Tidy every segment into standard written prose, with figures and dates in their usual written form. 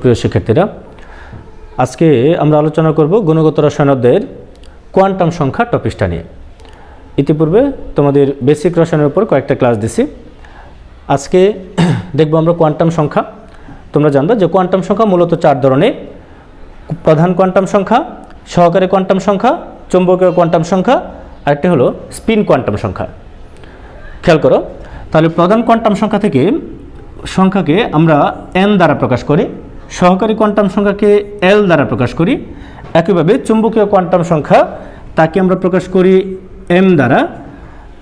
প্রিয় শিক্ষার্থীরা, আজকে আমরা আলোচনা করব গুণগত রসায়ন অধ্যায়ের কোয়ান্টাম সংখ্যা টপিকটা নিয়ে। ইতিপূর্বে তোমাদের বেসিক রসায়নের উপর কয়েকটা ক্লাস দিছি। আজকে দেখব আমরা কোয়ান্টাম সংখ্যা। তোমরা জানবে যে কোয়ান্টাম সংখ্যা মূলত 4 ধরনের: প্রধান কোয়ান্টাম সংখ্যা, সহকারী কোয়ান্টাম সংখ্যা, চৌম্বকীয় কোয়ান্টাম সংখ্যা, আরেকটি হলো স্পিন কোয়ান্টাম সংখ্যা। খেয়াল করো, তাহলে প্রধান কোয়ান্টাম সংখ্যা থেকে সংখ্যাকে আমরা n দ্বারা প্রকাশ করি, সহকারী কোয়ান্টাম সংখ্যাকে l দ্বারা প্রকাশ করি। একইভাবে চুম্বকীয় কোয়ান্টাম সংখ্যা তাকে আমরা প্রকাশ করি m দ্বারা,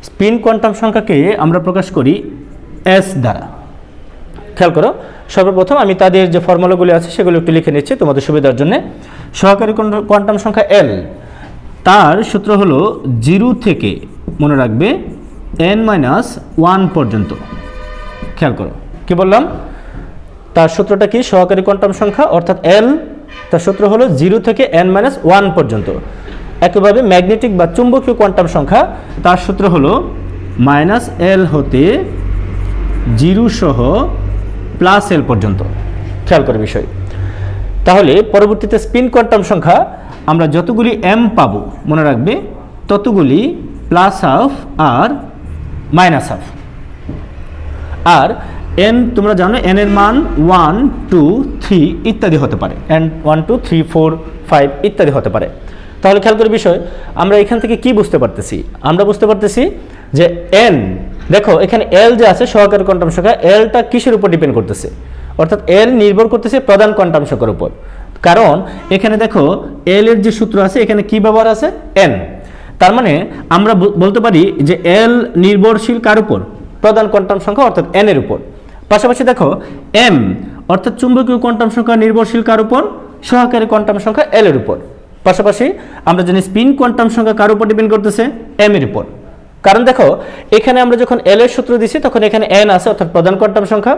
স্পিন কোয়ান্টাম সংখ্যাকে আমরা প্রকাশ করি s দ্বারা। খেয়াল করো, সর্বপ্রথম আমি তাদের যে ফর্মুলাগুলি আছে সেগুলো একটু লিখে নিচ্ছি তোমাদের সুবিধার জন্য। সহকারী কোয়ান্টাম সংখ্যা l, তার সূত্র হলো 0 থেকে মনে রাখবে n-1 পর্যন্ত। খেয়াল করো, কি বললাম? তার সূত্রটা কি? সহকারী কোয়ান্টাম সংখ্যা অর্থাৎ l, তার সূত্র হলো 0 থেকে n-1 পর্যন্ত। একইভাবে ম্যাগনেটিক বা চুম্বকীয় কোয়ান্টাম সংখ্যা, তার সূত্র হলো -l হতে 0 সহ +l পর্যন্ত। খেয়াল করে বিষয়। তাহলে পরবর্তীতে স্পিন কোয়ান্টাম সংখ্যা আমরা যতগুলি m পাবো মনে রাখবে ততগুলি +12 আর -12। আর n তোমরা জানো n এর মান 1, 2, 3 ইত্যাদি হতে পারে, n 1, 2, 3, 4, 5 ইত্যাদি হতে পারে। তাহলে খেয়াল করে বিষয়, আমরা এখান থেকে কি বুঝতে পারতেছি? আমরা বুঝতে পারতেছি যে n, দেখো এখানে l যে আছে সহকারী কোয়ান্টাম সংখ্যা, lটা কিসের উপর ডিপেন্ড করতেছে? অর্থাৎ l নির্ভর করতেছে প্রধান কোয়ান্টাম সংখ্যার উপর। কারণ এখানে দেখো l এর যে সূত্র আছে এখানে কি ব্যবহার আছে? n। তার মানে আমরা বলতে পারি যে l নির্ভরশীল কার উপর? প্রধান কোয়ান্টাম সংখ্যা অর্থাৎ n এর উপর। পাশাপাশি দেখো m অর্থাৎ চুম্বকীয় কোয়ান্টাম সংখ্যা নির্ভরশীল কার উপর? সহকারী কোয়ান্টাম সংখ্যা l এর উপর। পাশাপাশি আমরা জানি স্পিন কোয়ান্টাম সংখ্যা কার উপর ডিপেন্ড করতেছে? m এর উপর। কারণ দেখো এখানে আমরা যখন l এর সূত্র দিছি তখন এখানে n আছে অর্থাৎ প্রধান কোয়ান্টাম সংখ্যা,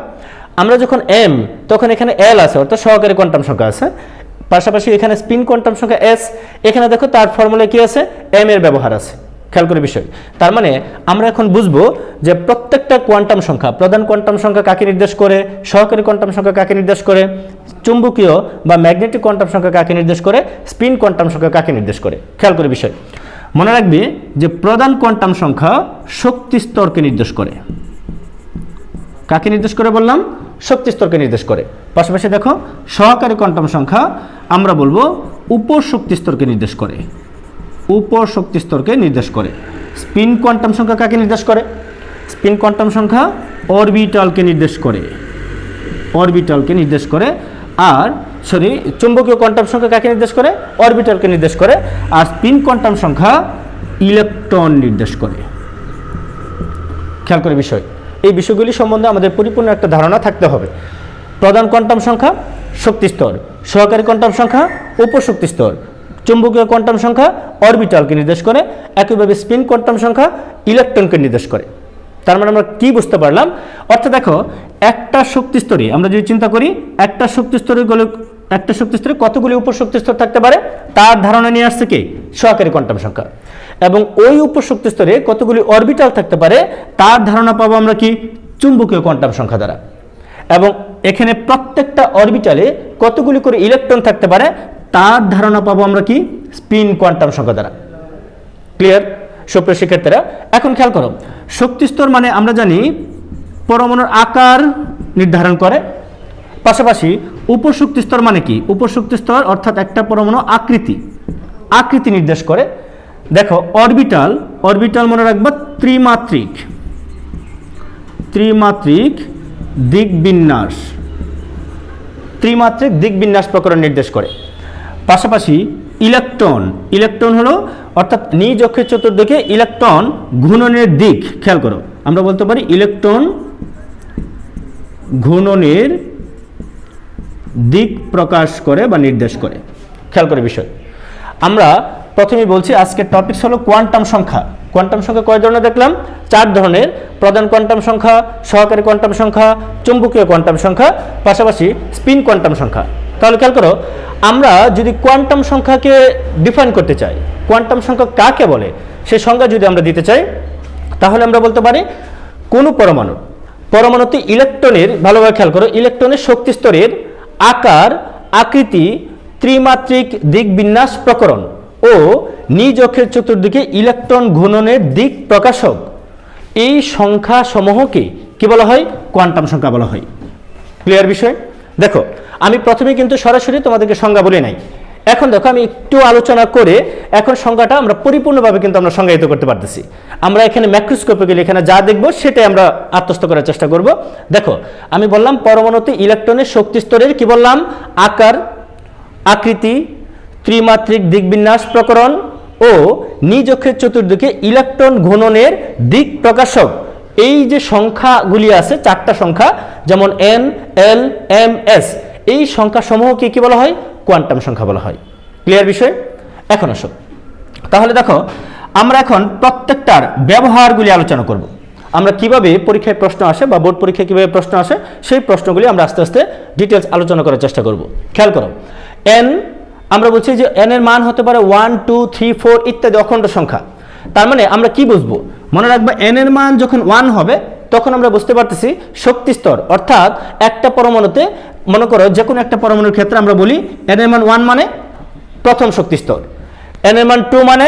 আমরা যখন m তখন এখানে l আছে অর্থাৎ সহকারী কোয়ান্টাম সংখ্যা আছে। পাশাপাশি এখানে স্পিন কোয়ান্টাম সংখ্যা s, এখানে দেখো তার ফর্মুলায় কি আছে? m এর ব্যবহার আছে। খেয়াল করে বিষয়। তার মানে আমরা এখন বুঝবো যে প্রত্যেকটা কোয়ান্টাম সংখ্যা, প্রধান কোয়ান্টাম সংখ্যা কাকে নির্দেশ করে, সহকারী কোয়ান্টাম সংখ্যা কাকে নির্দেশ করে, চুম্বকীয় বা ম্যাগনেটিক কোয়ান্টাম সংখ্যা কাকে নির্দেশ করে, স্পিন কোয়ান্টাম সংখ্যা কাকে নির্দেশ করে। খেয়াল করে বিষয়। মনে রাখবে যে প্রধান কোয়ান্টাম সংখ্যা শক্তি স্তরকে নির্দেশ করে। কাকে নির্দেশ করে বললাম? শক্তি স্তরকে নির্দেশ করে। পাশাপাশি দেখো সহকারী কোয়ান্টাম সংখ্যা আমরা বলবো উপশক্তি স্তরকে নির্দেশ করে, উপশক্তি স্তরকে নির্দেশ করে। স্পিন কোয়ান্টাম সংখ্যা কাকে নির্দেশ করে? স্পিন কোয়ান্টাম সংখ্যা অরবিটালকে নির্দেশ করে, অরবিটালকে নির্দেশ করে। আর চুম্বকীয় কোয়ান্টাম সংখ্যা কাকে নির্দেশ করে? অরবিটালকে নির্দেশ করে। আর স্পিন কোয়ান্টাম সংখ্যা ইলেকট্রন নির্দেশ করে। খেয়াল করে বিষয়। এই বিষয়গুলি সম্বন্ধে আমাদের পরিপূর্ণ একটা ধারণা থাকতে হবে। প্রধান কোয়ান্টাম সংখ্যা শক্তি স্তর, সহকারী কোয়ান্টাম সংখ্যা উপশক্তি স্তর, চুম্বকীয় কোয়ান্টাম সংখ্যা অরবিটালকে নির্দেশ করে, একইভাবে স্পিন কোয়ান্টাম সংখ্যা ইলেকট্রনকে নির্দেশ করে। তার মানে আমরা কি বুঝতে পারলাম? অর্থাৎ দেখো একটা শক্তি স্তরে আমরা যদি চিন্তা করি একটা শক্তি স্তরে কতগুলি উপশক্তি স্তর থাকতে পারে তার ধারণা নিয়ে আসছে কি? সহকারী কোয়ান্টাম সংখ্যা। এবং ওই উপশক্তি স্তরে কতগুলি অরবিটাল থাকতে পারে তার ধারণা পাবো আমরা কি? চুম্বকীয় কোয়ান্টাম সংখ্যা দ্বারা। এবং এখানে প্রত্যেকটা অরবিটালে কতগুলি করে ইলেকট্রন থাকতে পারে তার ধারণা পাবো আমরা কি? স্পিন কোয়ান্টাম সংখ্যা দ্বারা। ক্লিয়ার সুপ্রিয় শিক্ষার্থীরা? এখন খেয়াল করো, শক্তি স্তর মানে আমরা জানি পরমাণুর আকার নির্ধারণ করে। পাশাপাশি উপশক্তি স্তর মানে কি? উপশক্তি স্তর অর্থাৎ একটা পরমাণু আকৃতি নির্দেশ করে। দেখো অরবিটাল মনে রাখবা ত্রিমাত্রিক দিক বিন্যাস প্রকরণ নির্দেশ করে। পাশাপাশি ইলেকট্রন হলো অর্থাৎ নিজ অক্ষের চতুর্দিকে ইলেকট্রন ঘূর্ণনের দিক। খেয়াল করো, আমরা বলতে পারি ইলেকট্রন ঘূর্ণনের দিক প্রকাশ করে বা নির্দেশ করে। খেয়াল করে বিষয়। আমরা প্রথমে বলছি আজকের টপিকস হলো কোয়ান্টাম সংখ্যা। কোয়ান্টাম সংখ্যা কয় ধরনের দেখলাম? 4 ধরনের: প্রধান কোয়ান্টাম সংখ্যা, সহকারী কোয়ান্টাম সংখ্যা, চুম্বকীয় কোয়ান্টাম সংখ্যা, পাশাপাশি স্পিন কোয়ান্টাম সংখ্যা। তাহলে খেয়াল করো, আমরা যদি কোয়ান্টাম সংখ্যাকে ডিফাইন করতে চাই, কোয়ান্টাম সংখ্যা কাকে বলে সেই সংজ্ঞা যদি আমরা দিতে চাই, তাহলে আমরা বলতে পারি কোনো পরমাণু পরমাণুতে ইলেকট্রনের, ভালোভাবে খেয়াল করো, ইলেকট্রনের শক্তি স্তরের আকার, আকৃতি, ত্রিমাত্রিক দিক বিন্যাস প্রকরণ ও নিজ অক্ষের চতুর্দিকে ইলেকট্রন ঘূর্ণনের দিক প্রকাশক এই সংখ্যা সমূহকে কি বলা হয়? কোয়ান্টাম সংখ্যা বলা হয়। ক্লিয়ার বিষয়? দেখো আমি প্রথমে কিন্তু সরাসরি তোমাদেরকে সংজ্ঞা বলে নাই। এখন দেখো আমি একটু আলোচনা করে এখন সংজ্ঞাটা আমরা পরিপূর্ণভাবে কিন্তু আমরা সংজ্ঞায়িত করতে পারতেছি। আমরা এখানে ম্যাক্রোস্কোপিক্যালি এখানে যা দেখব সেটাই আমরা আত্মস্থ করার চেষ্টা করব। দেখো আমি বললাম পরমাণুতে ইলেকট্রনের শক্তি স্তরের কি বললাম? আকার, আকৃতি, ত্রিমাত্রিক দিকবিন্যাস প্রকরণ ও নিজ অক্ষের চতুর্দিকে ইলেকট্রন ঘূর্ণনের দিক প্রকাশক এই যে সংখ্যাগুলি আছে, চারটা সংখ্যা, যেমন n, l, m, s, এই সংখ্যা সমূহকে কি বলা হয়? কোয়ান্টাম সংখ্যা বলা হয়। ক্লিয়ার বিষয়? এখন আসো তাহলে দেখো আমরা এখন প্রত্যেকটার ব্যবহারগুলি আলোচনা করব। আমরা কিভাবে পরীক্ষায় প্রশ্ন আসে বা বোর্ড পরীক্ষায় কিভাবে প্রশ্ন আসে সেই প্রশ্নগুলি আমরা আস্তে আস্তে ডিটেলস আলোচনা করার চেষ্টা করব। খেয়াল করো, n আমরা বলছি যে n এর মান হতে পারে 1, 2, 3, 4 ইত্যাদি অখণ্ড সংখ্যা। তার মানে আমরা কি বুঝবো? মনে রাখবো n এর মান যখন 1 হবে তখন আমরা বুঝতে পারতেছি শক্তি স্তর, অর্থাৎ একটা পরমাণুতে মনে করো যে কোনো একটা পরমাণুর ক্ষেত্রে আমরা বলি n এর মান 1 মানে প্রথম শক্তি স্তর, n এর মান 2 মানে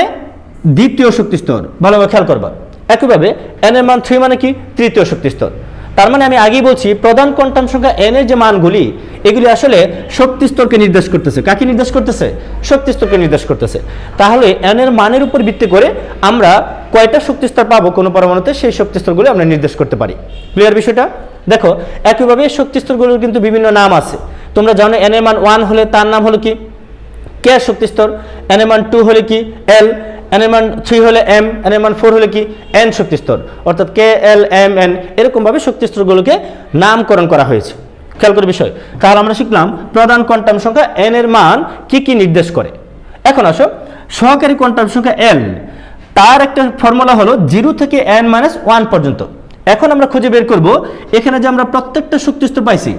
দ্বিতীয় শক্তি স্তর, ভালোভাবে খেয়াল করবা। একইভাবে n এর মান 3 মানে কি? তৃতীয় শক্তি স্তর। তার মানে আমি আগেই বলছি প্রধান কোয়ান্টাম সংখ্যা n এর যে মানগুলি এগুলি আসলে শক্তি স্তরকে নির্দেশ করতেছে। কাকে নির্দেশ করতেছে? শক্তি স্তরকে নির্দেশ করতেছে। তাহলে n এর মানের উপর ভিত্তি করে আমরা কয়টা শক্তি স্তর পাবো কোনো পরমাণুতে সেই শক্তি স্তরগুলি আমরা নির্দেশ করতে পারি। ক্লিয়ার বিষয়টা? দেখো একইভাবে শক্তি স্তরগুলোর কিন্তু বিভিন্ন নাম আছে। তোমরা জানো n এর মান 1 হলে তার নাম হলো কি? k শক্তি স্তর, n এর মান 2 হলে কি? l, n এর মান 3 হলে m, n এর মান 4 হলে কি? n শক্তি স্তর, অর্থাৎ k, l, m, n এরকম ভাবে শক্তি স্তরগুলোকে নামকরণ করা হয়েছে। খেয়াল করে বিষয়। তাহলে আমরা শিখলাম প্রধান কোয়ান্টাম সংখ্যা n এর মান কি কি নির্দেশ করে। এখন আসো সহকারী কোয়ান্টাম সংখ্যা l, তার একটা ফর্মুলা হলো 0 থেকে n-1 পর্যন্ত। এখন আমরা খুঁজে বের করব এখানে যে আমরা প্রত্যেকটা শক্তি স্তর পাইছি,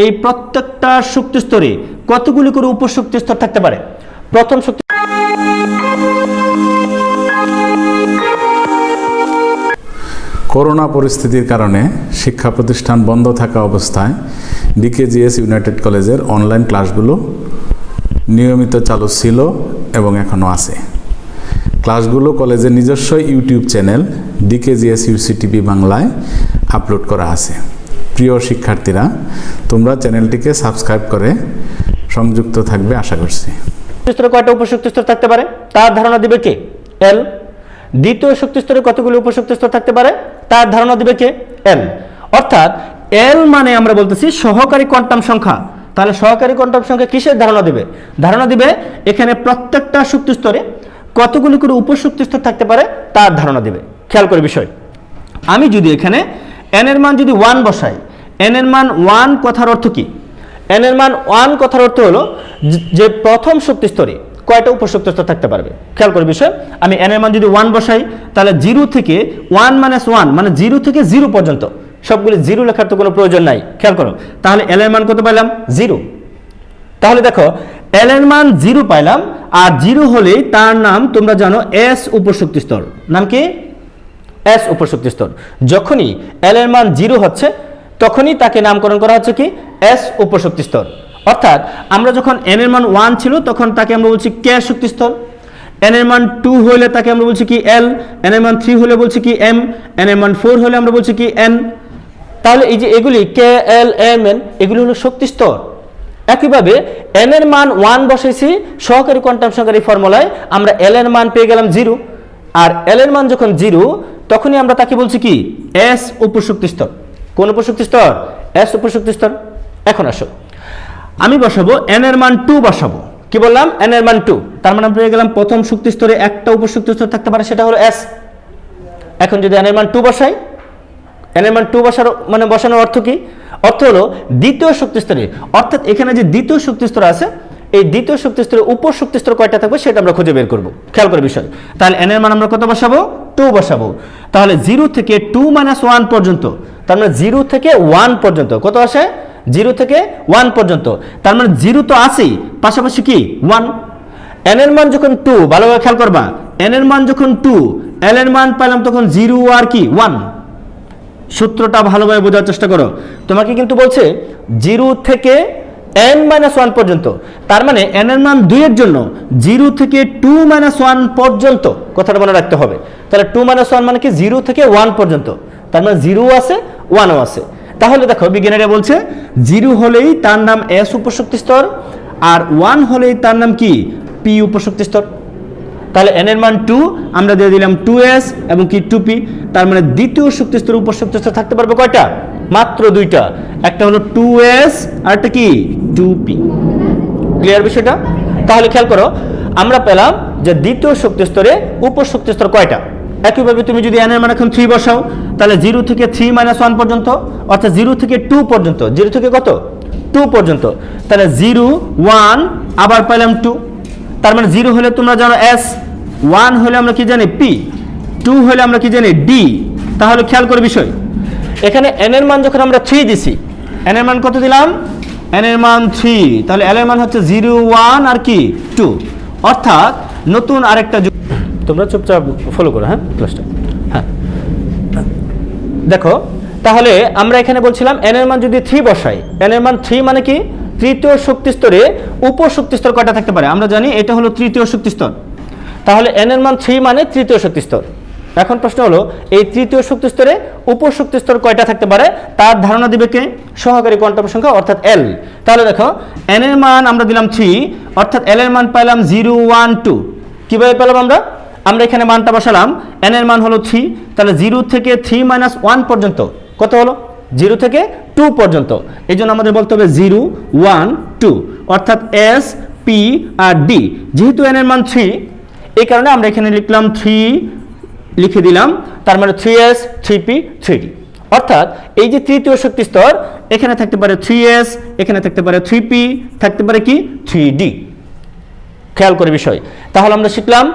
এই প্রত্যেকটা শক্তি স্তরে কতগুলি করে উপশক্তি স্তর থাকতে পারে। প্রথম শক্তি করোনা পরিস্থিতির কারণে শিক্ষা প্রতিষ্ঠান বন্ধ থাকা অবস্থায় ডিকেজিএস ইউনাইটেড কলেজের অনলাইন ক্লাসগুলো নিয়মিত চালু ছিল এবং এখনও আছে। ক্লাসগুলো কলেজের নিজস্ব ইউটিউব চ্যানেল DKGSUC বাংলায় আপলোড করা আছে। প্রিয় শিক্ষার্থীরা, তোমরা চ্যানেলটিকে সাবস্ক্রাইব করে সংযুক্ত থাকবে আশা করছি। স্তরে কয়টা উপশক্তি স্তর থাকতে পারে তার ধারণা দিবে কে? l। দ্বিতীয় শক্তি স্তরে কতগুলো উপশক্তি স্তর থাকতে পারে তার ধারণা দিবে কে? l। অর্থাৎ l মানে আমরা বলতেছি সহকারী কোয়ান্টাম সংখ্যা। তাহলে সহকারী কোয়ান্টাম সংখ্যা কিসের ধারণা দিবে? ধারণা দিবে এখানে প্রত্যেকটা শক্তি স্তরে কতগুলি করে উপশক্তি স্তর থাকতে পারে তার ধারণা দিবে। খেয়াল করে বিষয়। আমি যদি এখানে n এর মান যদি 1 বসাই, n এর মান 1 কথার অর্থ কি? n এর মান 1 কথার অর্থ হলো যে প্রথম শক্তি স্তরে কয়টা উপশক্তি স্তর থাকতে পারবে। খেয়াল করে বিষয়। আমি n এর মান যদি 1 বসাই তাহলে 0 থেকে 1-1 মানে 0 থেকে 0 পর্যন্ত সবগুলি 0 লেখার তো কোনো প্রয়োজন নাই। খেয়াল করো, তাহলে l এর মান কত পাইলাম? 0। তাহলে দেখো l এর মান 0 পাইলাম, আর 0 হলেই তার নাম তোমরা জানো s উপশক্তি স্তর। নাম কি? s উপশক্তি স্তর। যখনই l এর মান 0 হচ্ছে তখনই তাকে নামকরণ করা হচ্ছে কি? s উপশক্তি স্তর। অর্থাৎ আমরা যখন n এর মান 1 ছিল তখন তাকে আমরা বলছি k শক্তি স্তর, n এর মান 2 হলে তাকে আমরা বলছি কি? l, n এর মান 3 হলে বলছি কি? m, n এর মান 4 হলে আমরা বলছি কি? n। তাহলে এই যে এগুলি k, l, m, n এগুলি হলো শক্তি স্তর। একইভাবে n এর মান 1 বসাইছি সহকারী কোয়ান্টাম সংখ্যার এই ফর্মুলায়, আমরা l এর মান পেয়ে গেলাম 0, আর l এর মান যখন 0 তখনই আমরা তাকে বলছি কি? s উপশক্তি স্তর। কোন উপশক্তি স্তর? s উপশক্তি স্তর। এখন আসো আমি বসাবো n এর মান 2 বসাবো। কি বললাম? n এর মান 2, তার মানে আমরা পেয়ে গেলাম প্রথম শক্তি স্তরে একটা উপশক্তি স্তর থাকতে পারে, সেটা হলো s। এখন যদি n এর মান 2 বসাই, n এর মান 2 বসানোর অর্থ কি? অর্থ হলো দ্বিতীয় শক্তি স্তরে, অর্থাৎ এখানে যে দ্বিতীয় শক্তি স্তর আছে এই দ্বিতীয় শক্তি স্তরে উপশক্তি স্তর কয়টা থাকবে সেটা আমরা খুঁজে বের করব। খেয়াল করে বিষয়। তাহলে n এর মান আমরা কত বসাবো? 2 বসাবো। তাহলে 0 থেকে 2-1 পর্যন্ত, তার মানে 0 থেকে 1 পর্যন্ত কত আসে? 0 থেকে 1 পর্যন্ত। তার মানে 0 তো আছেই, পাশাপাশি কি? 1। n এর মান যখন 2, ভালোভাবে খেয়াল করবা, n এর মান যখন 2, l এর মান পাইলাম তখন 0 আর কি? 1। সূত্রটা ভালোভাবে বোঝার চেষ্টা করো। তোমাকে কিন্তু বলছে 0 থেকে n-1 পর্যন্ত, তার মানে n এর মান 2 এর জন্য 0 থেকে 2-1 পর্যন্ত কথাটা মনে রাখতে হবে। তাহলে 2-1 মানে কি 0 থেকে 1 পর্যন্ত, তার মানে 0 আছে 1ও আছে। তাহলে দেখো বিজ্ঞানীরা বলছে 0 হলেই তার নাম s উপশক্তি স্তর, আর 1 হলেই তার নাম কি p উপশক্তি স্তর। তাহলে n এর মান 2, আমরা দিয়ে দিলাম 2s এবং কি 2p, তার মানে দ্বিতীয় শক্তি স্তর উপশক্তি স্তর থাকতে পারবে কয়টা? মাত্র 2টা, একটা হলো 2s আর একটা কি 2p। ক্লিয়ার বিষয়টা? তাহলে খেয়াল করো, আমরা পেলাম যে দ্বিতীয় শক্তি স্তরে উপশক্তি স্তর কয়টা। একইভাবে তুমি যদি n এর মান এখন 3 বসাও, তাহলে 0 থেকে 3-1 পর্যন্ত, অর্থাৎ 0 থেকে 2 পর্যন্ত, 0 থেকে কত 2 পর্যন্ত, তাহলে 0 1 আবার পেলাম 2, তার মানে 0 হলে তোমরা জানো s, 1 হলে আমরা কি জানি p, 2 হলে আমরা কি জানি d। তাহলে খেয়াল করে বিষয়, এখানে n এর মান যখন আমরা 3 দিছি, n এর মান কত দিলাম? n এর মান 3, তাহলে l এর মান হচ্ছে 0 1 আর কি 2, অর্থাৎ নতুন আরেকটা। তোমরা চুপচাপ ফলো করো হ্যাঁ ক্লাসটা। হ্যাঁ দেখো, তাহলে আমরা এখানে বলছিলাম n এর মান যদি 3 বসাই, n এর মান 3 মানে কি তৃতীয় শক্তি স্তরে উপশক্তি স্তর কয়টা থাকতে পারে? আমরা জানি এটা হলো তৃতীয় শক্তি স্তর, তাহলে n এর মান 3 মানে তৃতীয় শক্তি স্তর। এখন প্রশ্ন হলো এই তৃতীয় শক্তি স্তরে উপশক্তি স্তর কয়টা থাকতে পারে তার ধারণা দিবে কে? সহকারী কোয়ান্টাম সংখ্যা অর্থাৎ l। তাহলে দেখো n এর মান আমরা দিলাম 3, অর্থাৎ l এর মান পাইলাম 0 1 2। কিভাবে পেলাম আমরা? আমরা এখানে মানটা বসালাম, n এর মান হলো 3, তাহলে 0 থেকে 3-1 পর্যন্ত কত হলো? 0 থেকে 2 পর্যন্ত। এই জন্য আমাদের বলতে হবে 0 1 2, অর্থাৎ s p আর d। যেহেতু n এর মান 3, এই কারণে আমরা এখানে লিখলাম 3 লিখে দিলাম, তার মানে 3s 3p 3d। অর্থাৎ এই যে তৃতীয় শক্তি স্তর, এখানে থাকতে পারে 3s, এখানে থাকতে পারে 3p, থাকতে পারে কি 3d। খেয়াল করে বিষয়, তাহলে আমরা শিখলাম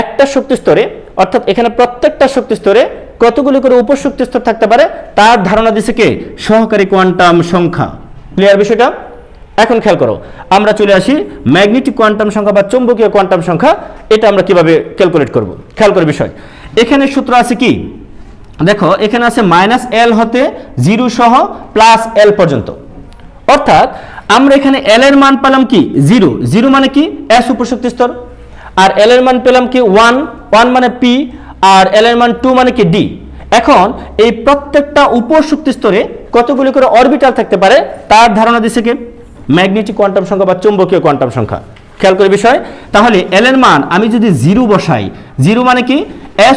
একটা শক্তি স্তরে, অর্থাৎ এখানে প্রত্যেকটা শক্তি স্তরে কতগুলি করে উপশক্তি স্তর থাকতে পারে তার ধারণা দিচ্ছে কে? সহকারী কোয়ান্টাম সংখ্যা। ক্লিয়ার বিষয়টা? এখন খেয়াল করো, আমরা চলে আসি ম্যাগনেটিক কোয়ান্টাম সংখ্যা বা চৌম্বকীয় কোয়ান্টাম সংখ্যা। এটা আমরা কিভাবে ক্যালকুলেট করব? খেয়াল করে বিষয়, এখানে সূত্র আছে কি দেখো, এখানে আছে -l হতে 0 সহ +l পর্যন্ত। অর্থাৎ আমরা এখানে l এর মান পেলাম কি 0, 0 মানে কি s উপশক্তি স্তর, আর l এর মান পেলাম কি 1, 1 মানে p, আর l এর মান 2 মানে কি d। এখন এই প্রত্যেকটা উপশক্তি স্তরে কতগুলি করে অরবিটাল থাকতে পারে তার ধারণা দিচ্ছে কে? ম্যাগনেটিক কোয়ান্টাম সংখ্যা বা চৌম্বকীয় কোয়ান্টাম সংখ্যা। খেয়াল করে বিষয়, তাহলে l এর মান আমি যদি 0 বসাই, 0 মানে কি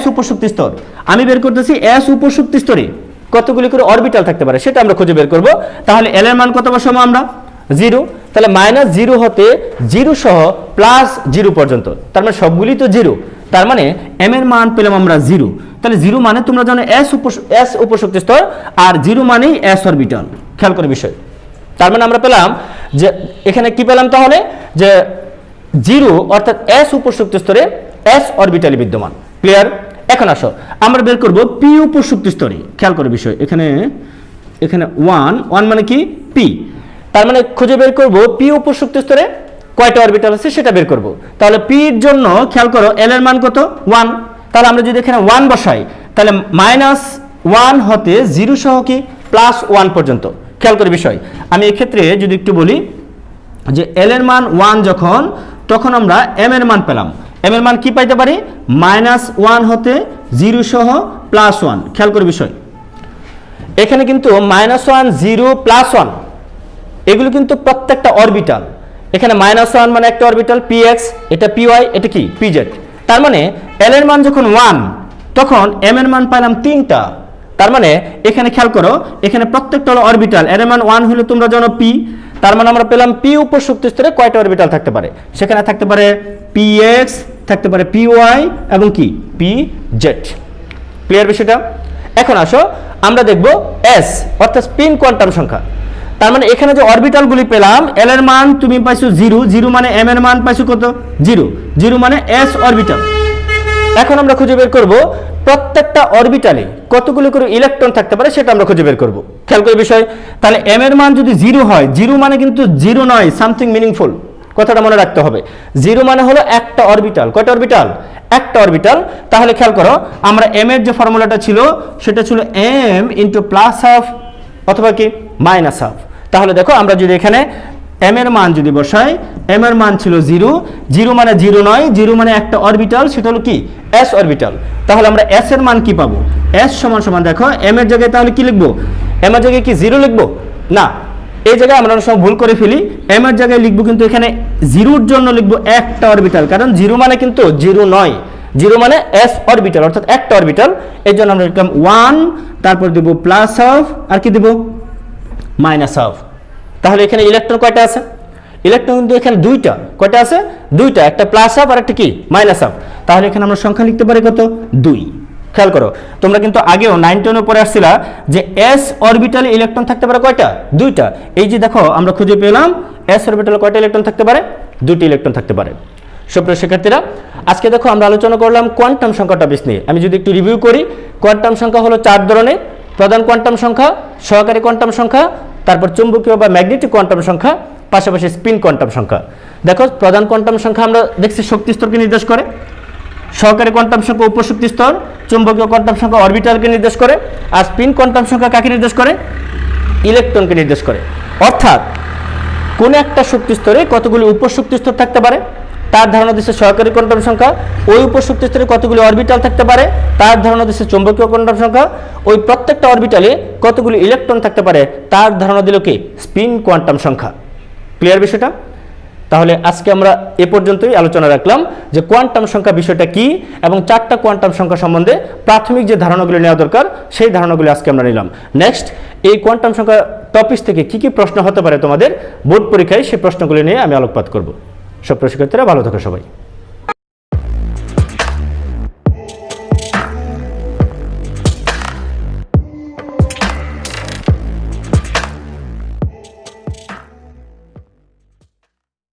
s উপশক্তি স্তর, আমি বের করতেছি s উপশক্তি স্তরে কতগুলি করে অরবিটাল থাকতে পারে সেটা আমরা খুঁজে বের করব। তাহলে l এর মান কত বসাবো আমরা? 0, তাহলে -0 হতে 0 সহ +0 পর্যন্ত, তার মানে সবগুলি তো 0, তার মানে m এর মান পেলাম আমরা 0। তাহলে 0 মানে তোমরা জানো s উপশক্তি স্তর, আর 0 মানেই s অরবিটাল। খেয়াল করে বিষয়, তার মানে আমরা পেলাম যে এখানে কি পেলাম তাহলে, যে 0 অর্থাৎ s উপশক্তি স্তরে s অরবিটালি বিদ্যমান। ক্লিয়ার? এখন আসো আমরা বের করব p উপশক্তি স্তরে। খেয়াল করে বিষয়, এখানে 1 মানে কি p, তার মানে খুঁজে বের করব p উপশক্তি স্তরে কয়টা অরবিটাল আছে সেটা বের করব। তাহলে p এর জন্য খেয়াল করো l এর মান কত 1, তাহলে আমরা যদি এখানে 1 বসাই, তাহলে -1 হতে 0 সহ কি +1 পর্যন্ত। খেয়াল করে বিষয়, আমি এক্ষেত্রে যদি একটু বলি যে l এর মান 1 যখন, তখন আমরা m এর মান পেলাম, m এর মান কি পাইতে পারি? -1 হতে 0 সহ +1। খেয়াল করে বিষয়, এখানে কিন্তু -1 0 +1 এগুলো কিন্তু প্রত্যেকটা অরবিটাল। এখানে -1 মানে একটা অরবিটাল px, এটা py, এটা কি pz। তার মানে l এর মান যখন 1, তখন m এর মান পাইলাম 3টা। তার মানে এখানে খেয়াল করো, এখানে প্রত্যেকটা হলো অরবিটাল, এর মান 1 হলে তোমরা জানো p, তার মানে আমরা পেলাম p উপশক্তি স্তরে কয়টা অরবিটাল থাকতে পারে, সেখানে থাকতে পারে px, থাকতে পারে py এবং কি pz। ক্লিয়ার বিষয়টা? এখন আসো আমরা দেখব s অর্থাৎ স্পিন কোয়ান্টাম সংখ্যা। তার মানে এখানে যে অরবিটালগুলি পেলাম, l এর মান তুমি পাইছো 0, 0 মানে m এর মান পাইছো কত 0, 0 মানে s অরবিটাল। এখন আমরা খুঁজে বের করব প্রত্যেকটা অরবিটালে কতগুলো করে ইলেকট্রন থাকতে পারে সেটা আমরা খুঁজে বের করব। খেয়াল করে বিষয়, তাহলে m এর মান যদি 0 হয়, 0 মানে কিন্তু 0 নয়, সামথিং মিনিংফুল। কথাটা মনে রাখতে হবে। 0 মানে হলো একটা অরবিটাল। কয়টা অরবিটাল? একটা অরবিটাল। তাহলে খেয়াল করো, আমরা m এর যে ফর্মুলাটা ছিল সেটা ছিল m ইন্টু প্লাস হাফ অথবা কি মাইনাস হাফ। তাহলে দেখো আমরা যদি এখানে m এর মান যদি বসাই, m এর মান ছিল 0, 0 মানে 0 নয়, 0 মানে একটা অরবিটাল, সেটা হলো কি s অরবিটাল। তাহলে আমরা s এর মান কি পাবো? s সমান সমান দেখো m এর জায়গায় তাহলে কি লিখবো? m এর জায়গায় কি 0 লিখবো? না, এই জায়গায় আমরা সব ভুল করে ফেলি। m এর জায়গায় লিখবো কিন্তু এখানে 0 এর জন্য লিখবো একটা অরবিটাল, কারণ 0 মানে কিন্তু 0 নয়, 0 মানে s অরবিটাল অর্থাৎ একটা অরবিটাল। এর জন্য আমরা লিখলাম 1, তারপর দেব প্লাস হাফ, আর কি দেব মাইনাস হাফ। তাহলে এখানে ইলেকট্রন কয়টা আছে? ইলেকট্রন কিন্তু এখানে দুইটা। কয়টা আছে? দুইটা, একটা প্লাস হাফ আর একটা কি মাইনাস হাফ। তাহলে এখানে আমরা সংখ্যা লিখতে পারি কত? 2। খেয়াল করো, তোমরা কিন্তু আগেও 9 10 পরে আসছিলা যে s অরবিটালে ইলেকট্রন থাকতে পারে কয়টা? দুইটা। এই যে দেখো আমরা খুঁজে পেলাম s অরবিটালে কয়টা ইলেকট্রন থাকতে পারে? দুটি ইলেকট্রন থাকতে পারে। সুপ্রিয় শিক্ষার্থীরা, আজকে দেখো আমরা আলোচনা করলাম কোয়ান্টাম সংখ্যা টপিক নিয়ে। আমি যদি একটু রিভিউ করি, কোয়ান্টাম সংখ্যা হলো 4 ধরনের: প্রধান কোয়ান্টাম সংখ্যা, সহকারী কোয়ান্টাম সংখ্যা, তারপর চুম্বকীয় বা ম্যাগনেটিক কোয়ান্টাম সংখ্যা, পাশাপাশি স্পিন কোয়ান্টাম সংখ্যা। দেখো প্রধান কোয়ান্টাম সংখ্যা আমরা দেখছি শক্তি স্তরকে নির্দেশ করে, সহকারী কোয়ান্টাম সংখ্যা উপশক্তি স্তর, চুম্বকীয় কোয়ান্টাম সংখ্যা অরবিটালকে নির্দেশ করে, আর স্পিন কোয়ান্টাম সংখ্যা কাকে নির্দেশ করে? ইলেকট্রনকে নির্দেশ করে। অর্থাৎ কোন একটা শক্তি স্তরে কতগুলি উপশক্তি স্তর থাকতে পারে তার ধারণা দিচ্ছে সহকারী কোয়ান্টাম সংখ্যা, ওই উপশক্তি স্তরে কতগুলি অরবিটাল থাকতে পারে তার ধারণা দিচ্ছে চুম্বকীয় কোয়ান্টাম সংখ্যা, ওই প্রত্যেকটা অরবিটালে কতগুলি ইলেকট্রন থাকতে পারে তার ধারণা দিল কি স্পিন কোয়ান্টাম সংখ্যা। ক্লিয়ার বিষয়টা? তাহলে আজকে আমরা এ পর্যন্তই আলোচনা রাখলাম যে কোয়ান্টাম সংখ্যা বিষয়টা কি এবং 4টা কোয়ান্টাম সংখ্যা সম্বন্ধে প্রাথমিক যে ধারণাগুলি নেওয়া দরকার সেই ধারণাগুলি আজকে আমরা নিলাম। নেক্সট এই কোয়ান্টাম সংখ্যা টপিক থেকে কি কি প্রশ্ন হতে পারে তোমাদের বোর্ড পরীক্ষায়, সেই প্রশ্নগুলি নিয়ে আমি আলোকপাত করব। সব শিক্ষার্থীরা ভালো থাকো সবাই।